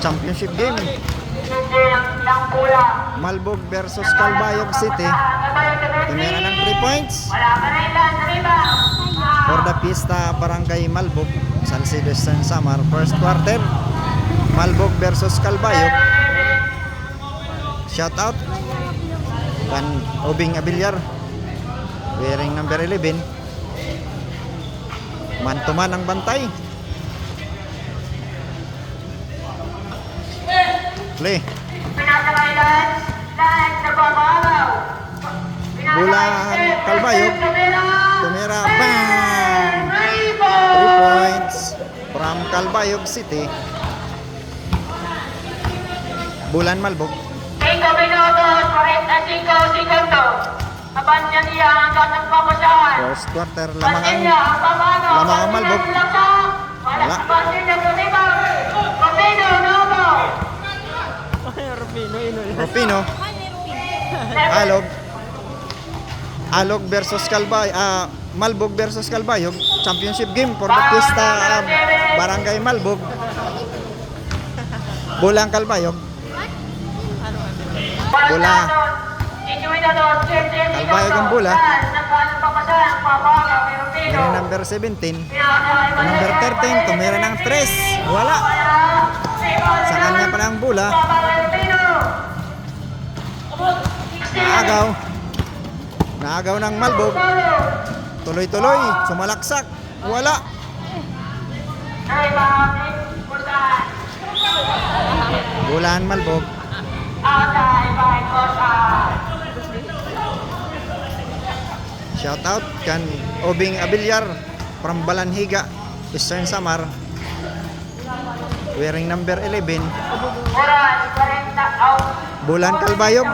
championship game. Malbog versus Calbayog City. Tumira ng 3 points for the Pista Barangay Malbog, Salcedo Eastern Samar. First quarter, Malbog versus Calbayog. Shout out kan Obing Abiliar, wearing number 11. Man to man ang bantay. Play. Bulahan Calbayog. Tumira. Bang! 3 points from Calbayog City. Bulan Malbog. 5 minutos, 45 segundos. Abanyan niya ang gatang papasahan. First quarter, lamang ang Malbog. Wala. Rufino. Alog versus Malbog versus Calbayog. Championship game for the Pista Barangay Malbog. Bulang Calbayog. Bula. Calbayog ang bula. Meron number 17. Number 13, tumira ng 3. Wala. Sa kanya pa lang bula. Naagaw ng Malbog. Tuloy-tuloy, sumalaksak. Wala. Bulan Malbog. Shout out kan Obing Abiliar from Balanhiga, Eastern Samar. Wearing number 11. Bulan Calbayog.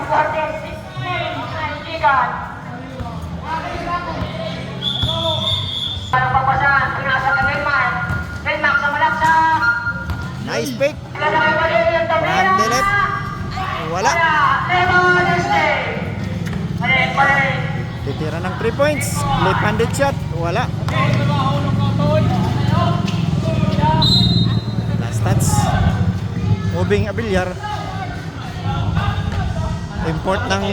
Nice pick. From the left. Wala. Titira ng 3 points. Left-handed shot. Wala. Last touch. Obing Abiliar. Import ng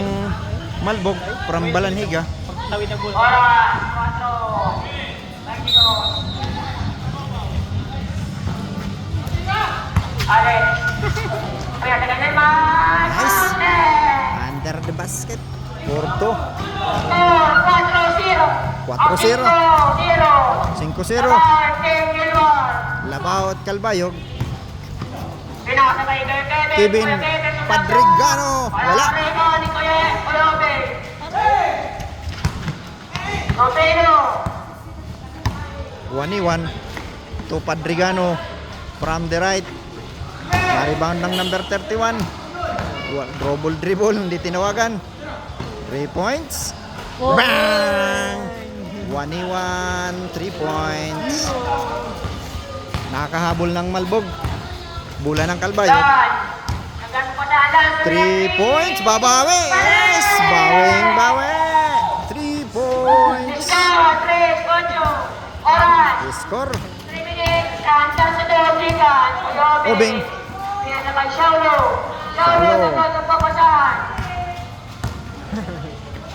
Malbog from Balanhiga. Nice. Under the basket. 4-2. 4-0. 5-0. Labaw at Calbayog. Kevin Padrigano. Wala. 1-1 to Padrigano from the right. Rebound ng number 31. Dribble, hindi tinawagan. 3 points. Bang! 1-1, 3 points. Nakakahabol ng Malbog. Bula ng Calbayog. 3 points. Babawi. Yes! Bawi. 3 points. Score. Obing.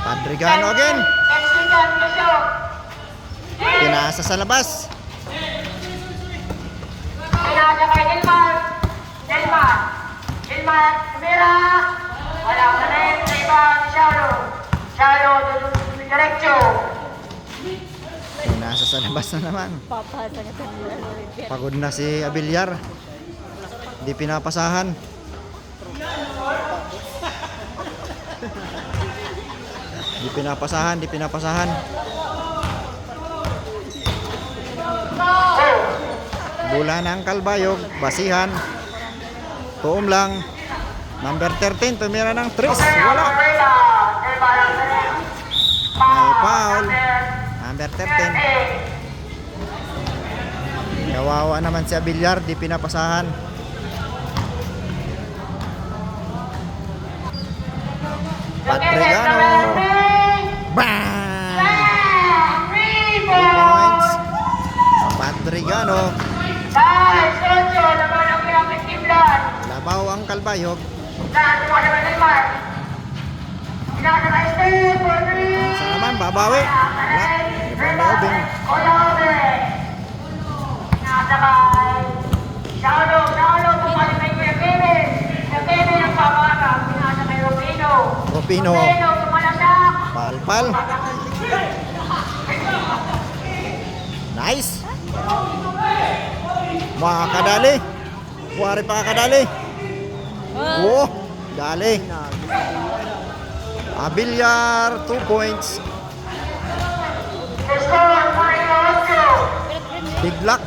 Padrigano again. Pinasa sa labas. Pinasa kay Delmar, tumira. Wala ka na yun sa iba ni Shalo, diretso. Pinasa sa labas na naman. Pagod na si Abiliar. Hindi pinapasahan. Di pinapasahan. Bula ng Calbayog, basihan. Tuom lang. Number 13, tumira ng 3. Wala. May foul. Number 13. Kawawa naman si Abiliar, di pinapasahan. Padrigano. Bang! 3 points. Padrigano. Guys, Socho, naman ang pinakit Labaw ang Kalbayog. Dahil mo naman ng Mark. Pinasa ka Steve for 3. Sa naman, babawi. Wala. Rebound ni Obing. Kuya Obing. Pinasa kay Shaolo. Shaolo, bumalik kay Kuya Kevin. Kuya Kevin ang pamaka. Pinasa kay Rufino. Rufino. Rufino, tumalasak. Palpal. Nice. Makakadali. Kuwari pa kakadali. Oh, dali. Abilyar, 2 points. Score, 48. Big luck.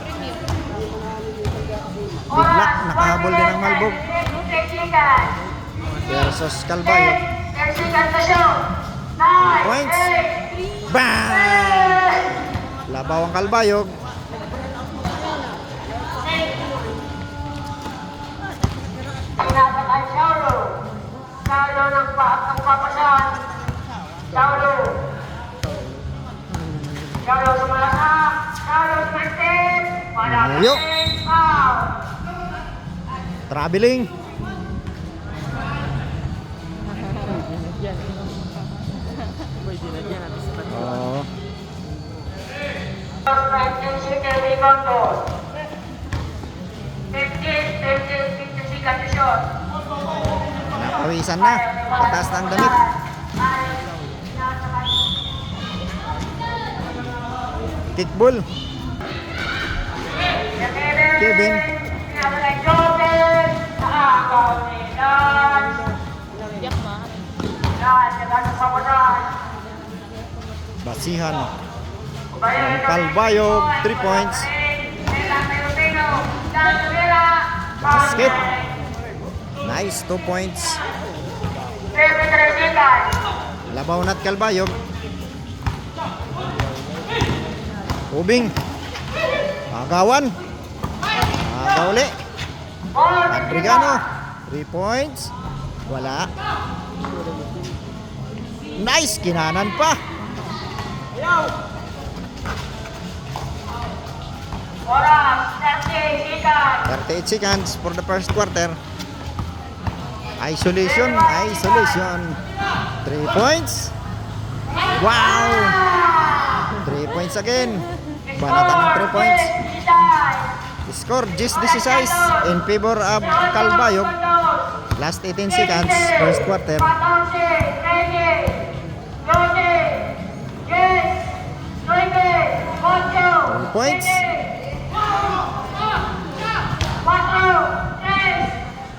Big luck. Nakahabol din ang Malbog. Versus Kalbayog. Points. Bang! Labaw ang Kalbayog. Pinapatay Shaolo. Shaolo ng papasan. Shaolo. Shaolo sumalasak. Shaolo sumasin. Wala ka Ayok. rin. Foul. Traveling. Oh, Franklin City, rebound. 50 seconds to shot. napawisan na. Patas ng damit. Kickball. Kevin. Basihan. Ang Kalbayog, 3 points. Basket. Nice, 2 points. Labaw na't Kalbayog. Ubing. Agawan. Agauli. Adrigano. 3 points. Wala. Nice, kinanan pa. Oras, 38 seconds. 38 seconds for the first quarter. Isolation, isolation. 3 points. Wow! 3 points again. Banatan ng 3 points. Score just 16 in favor of Kalbayog. Last 18 seconds, first quarter. 3 points.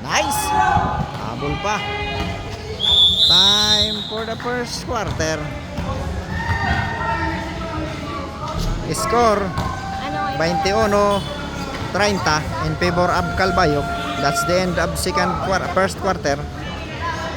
Nice! Habol pa. Time for the first quarter. Score 21-30 in favor of Kalbayog. That's the end of first quarter.